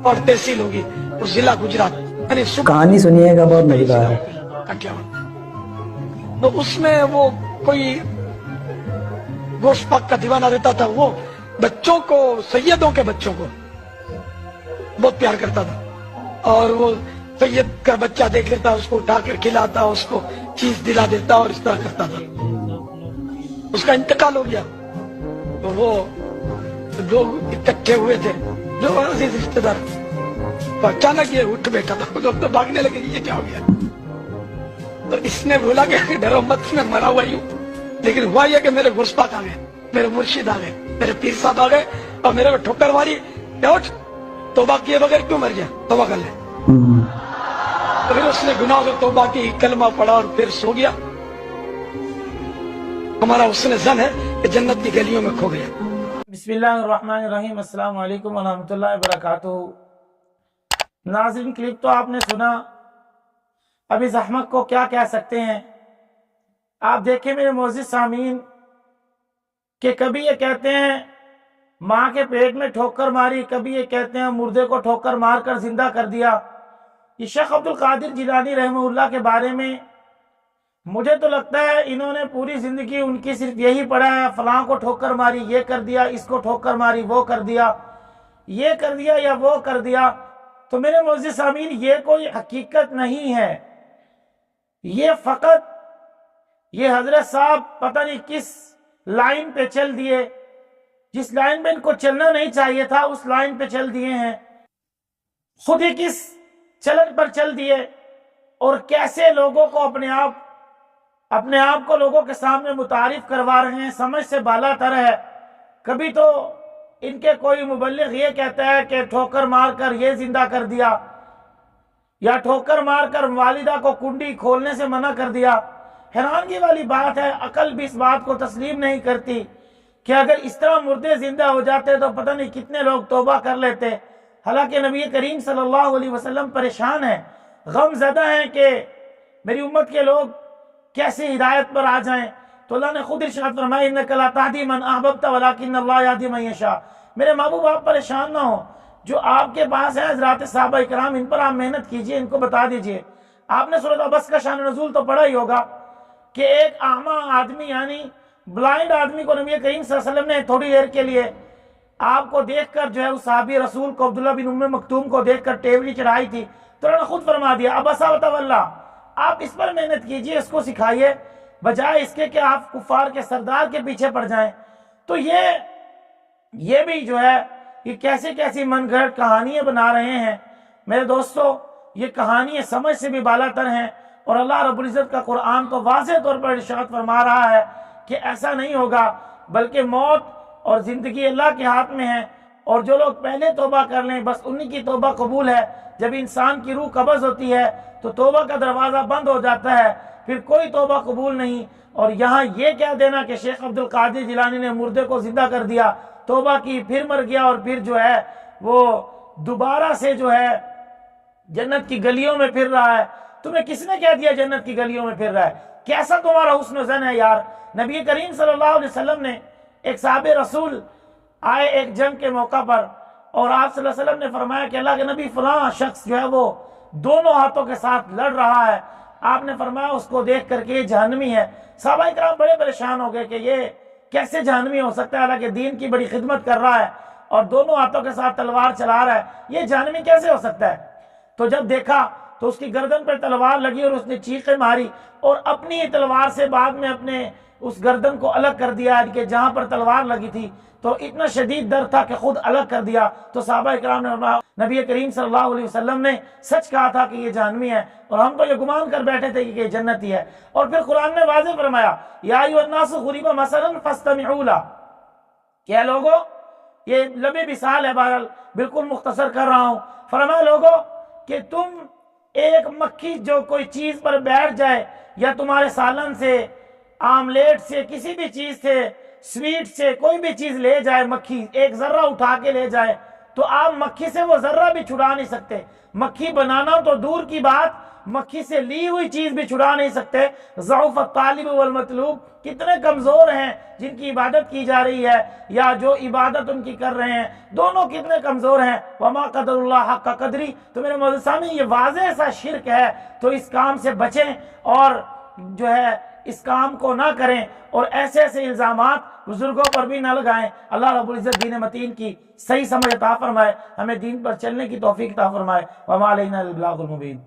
اور تحصیل ہوگی اور ضلع گجرات، یعنی کہانی سنیے گا، بہت مزیدار ہے۔ تو اس میں وہ کوئی گوشت پاک کا دیوانہ رہتا تھا، وہ بچوں کو، سیدوں کے بچوں کو بہت پیار کرتا تھا، اور وہ سید کا بچہ دیکھ لیتا، اس کو اٹھا کر کھلاتا، اس کو چیز دلا دیتا اور اس طرح کرتا تھا۔ اس کا انتقال ہو گیا تو وہ لوگ اکٹھے ہوئے تھے جو عزیز رشتے دار، تو اچانک یہ اٹھ بیٹھا تھا، لوگ تو بھاگنے لگے، یہ کیا ہو گیا؟ تو اس نے بولا کہ ڈرو مت، میں مرا ہوا ہی ہوں، لیکن ہوا یہ کہ میرے گوشت پاک آ گئے، میرے مرشد آ گئے، میرے پیر صاحب آ گئے اور میرے کو ٹھوکر ماری، اٹھ، توبہ کیے بغیر کیوں مر گیا، توبہ کر لے۔ تو پھر اس نے گناہ سے توبہ کی، کلمہ پڑھا اور پھر سو گیا۔ ہمارا حسن ظن ہے کہ جنت کی گلیوں میں کھو گیا۔ بسم اللہ الرحمن الرحیم، السلام علیکم ورحمۃ اللہ وبرکاتہ۔ ناظرین، کلپ تو آپ نے سنا، اب اس احمق کو کیا کہہ سکتے ہیں؟ آپ دیکھیں میرے معزز سامعین کہ کبھی یہ کہتے ہیں ماں کے پیٹ میں ٹھوکر ماری، کبھی یہ کہتے ہیں مردے کو ٹھوکر مار کر زندہ کر دیا۔ یہ شیخ عبد القادر جیلانی رحمہ اللہ کے بارے میں مجھے تو لگتا ہے انہوں نے پوری زندگی ان کی صرف یہی پڑھا ہے، فلاں کو ٹھوکر ماری، یہ کر دیا، اس کو ٹھوکر ماری، وہ کر دیا، یہ کر دیا یا وہ کر دیا۔ تو میرے معزز سامعین، یہ کوئی حقیقت نہیں ہے، یہ فقط یہ حضرت صاحب پتہ نہیں کس لائن پہ چل دیے، جس لائن پہ ان کو چلنا نہیں چاہیے تھا اس لائن پہ چل دیے ہیں، خود ہی کس چلن پر چل دیے، اور کیسے لوگوں کو اپنے آپ کو لوگوں کے سامنے متعارف کروا رہے ہیں، سمجھ سے بالا تر ہے۔ کبھی تو ان کے کوئی مبلغ یہ کہتا ہے کہ ٹھوکر مار کر یہ زندہ کر دیا، یا ٹھوکر مار کر والدہ کو کنڈی کھولنے سے منع کر دیا۔ حیرانگی والی بات ہے، عقل بھی اس بات کو تسلیم نہیں کرتی کہ اگر اس طرح مردے زندہ ہو جاتے تو پتہ نہیں کتنے لوگ توبہ کر لیتے۔ حالانکہ نبی کریم صلی اللہ علیہ وسلم پریشان ہیں، غم زدہ ہیں کہ میری امت کے لوگ کیسے ہدایت پر آ جائیں۔ تو اللہ نے خود ارشاد فرمایا انک لا تہدی من احببت ولکن اللہ یہدی من یشاء۔ میرے محبوب آپ پریشان نہ ہوں، جو آپ کے پاس ہیں حضرات صحابہ کرام، ان پر آپ محنت کیجئے، ان کو بتا دیجئے۔ آپ نے سورۃ عبس کا شان نزول تو پڑھا ہی ہوگا کہ ایک اعمى آدمی یعنی بلائنڈ آدمی کو نبی کریم صلی اللہ علیہ وسلم نے تھوڑی دیر کے لیے آپ کو دیکھ کر جو ہے اس صحابی رسول کو عبداللہ بن ام مکتوم کو دیکھ کر ٹیوری چڑھائی تھی، تو انہوں نے خود فرما دیا ابسا وتولا، آپ اس پر محنت کیجئے، اس کو سکھائیے، بجائے اس کے کہ آپ کفار کے سردار کے پیچھے پڑ جائیں۔ تو یہ بھی جو ہے یہ کیسی من گھڑت کہانیاں بنا رہے ہیں۔ میرے دوستو، یہ کہانیاں سمجھ سے بھی بالا تر ہیں، اور اللہ رب العزت کا قرآن تو واضح طور پر ارشاد فرما رہا ہے کہ ایسا نہیں ہوگا، بلکہ موت اور زندگی اللہ کے ہاتھ میں ہے، اور جو لوگ پہلے توبہ کر لیں بس انہی کی توبہ قبول ہے۔ جب انسان کی روح قبض ہوتی ہے تو توبہ کا دروازہ بند ہو جاتا ہے، پھر کوئی توبہ قبول نہیں۔ اور یہاں یہ کہہ دینا کہ شیخ عبد القادر جیلانی نے مردے کو زندہ کر دیا، توبہ کی، پھر مر گیا، اور پھر جو ہے وہ دوبارہ سے جو ہے جنت کی گلیوں میں پھر رہا ہے۔ تمہیں کس نے کہہ دیا جنت کی گلیوں میں پھر رہا ہے؟ کیسا تمہارا حسن ظن ہے یار؟ نبی کریم صلی اللہ علیہ وسلم نے ایک صحابہ رسول آئے ایک جنگ کے موقع پر، اور آپ صلی اللہ علیہ وسلم نے فرمایا کہ اللہ کے نبی فلاں شخص جو ہے وہ دونوں ہاتھوں کے ساتھ لڑ رہا ہے۔ آپ نے فرمایا اس کو دیکھ کر کے یہ جہنمی ہے۔ صحابہ اکرام بڑے پریشان ہو گئے کہ یہ کیسے جہنمی ہو سکتا ہے، حالانکہ دین کی بڑی خدمت کر رہا ہے اور دونوں ہاتھوں کے ساتھ تلوار چلا رہا ہے، یہ جہنمی کیسے ہو سکتا ہے؟ تو جب دیکھا تو اس کی گردن پر تلوار لگی اور اس نے چیخیں ماری، اور اپنی تلوار سے بعد میں اپنے اس گردن کو الگ کر دیا کہ جہاں پر تلوار لگی تھی، تو اتنا شدید درد تھا کہ خود الگ کر دیا۔ تو صحابہ اکرام نے فرمایا نبی کریم صلی اللہ علیہ وسلم نے سچ کہا تھا کہ یہ جہنمی ہے، اور ہم تو یہ گمان کر بیٹھے تھے کہ یہ جنتی ہے۔ اور پھر قرآن نے واضح فرمایا یا ایھا الناس ضرب مثلا فاستمعوا لہ، کہ لوگوں، یہ لمبی مثال ہے، بہرحال بالکل مختصر کر رہا ہوں۔ فرمایا لوگوں کہ تم ایک مکھی جو کوئی چیز پر بیٹھ جائے، یا تمہارے سالن سے، آملیٹ سے، کسی بھی چیز سے، سویٹ سے کوئی بھی چیز لے جائے، مکھی ایک ذرہ اٹھا کے لے جائے، تو آپ مکھی سے وہ ذرہ بھی چھڑا نہیں سکتے. مکھی بنانا تو دور کی بات، مکھی سے لی ہوئی چیز بھی چھڑا نہیں سکتے. ضعف الطالب والمطلوب، کتنے کمزور ہیں جن کی عبادت کی جا رہی ہے یا جو عبادت ان کی کر رہے ہیں، دونوں کتنے کمزور ہیں. وما قدر اللہ حق قدری. تو میرے مولانا سامنے یہ واضح سا شرک ہے، تو اس کام سے بچیں اور جو ہے اس کام کو نہ کریں، اور ایسے ایسے الزامات بزرگوں پر بھی نہ لگائیں. اللہ رب العزت دین متین کی صحیح سمجھ عطا فرمائے، ہمیں دین پر چلنے کی توفیق عطا فرمائے. وما علینا الا البلاغ المبین.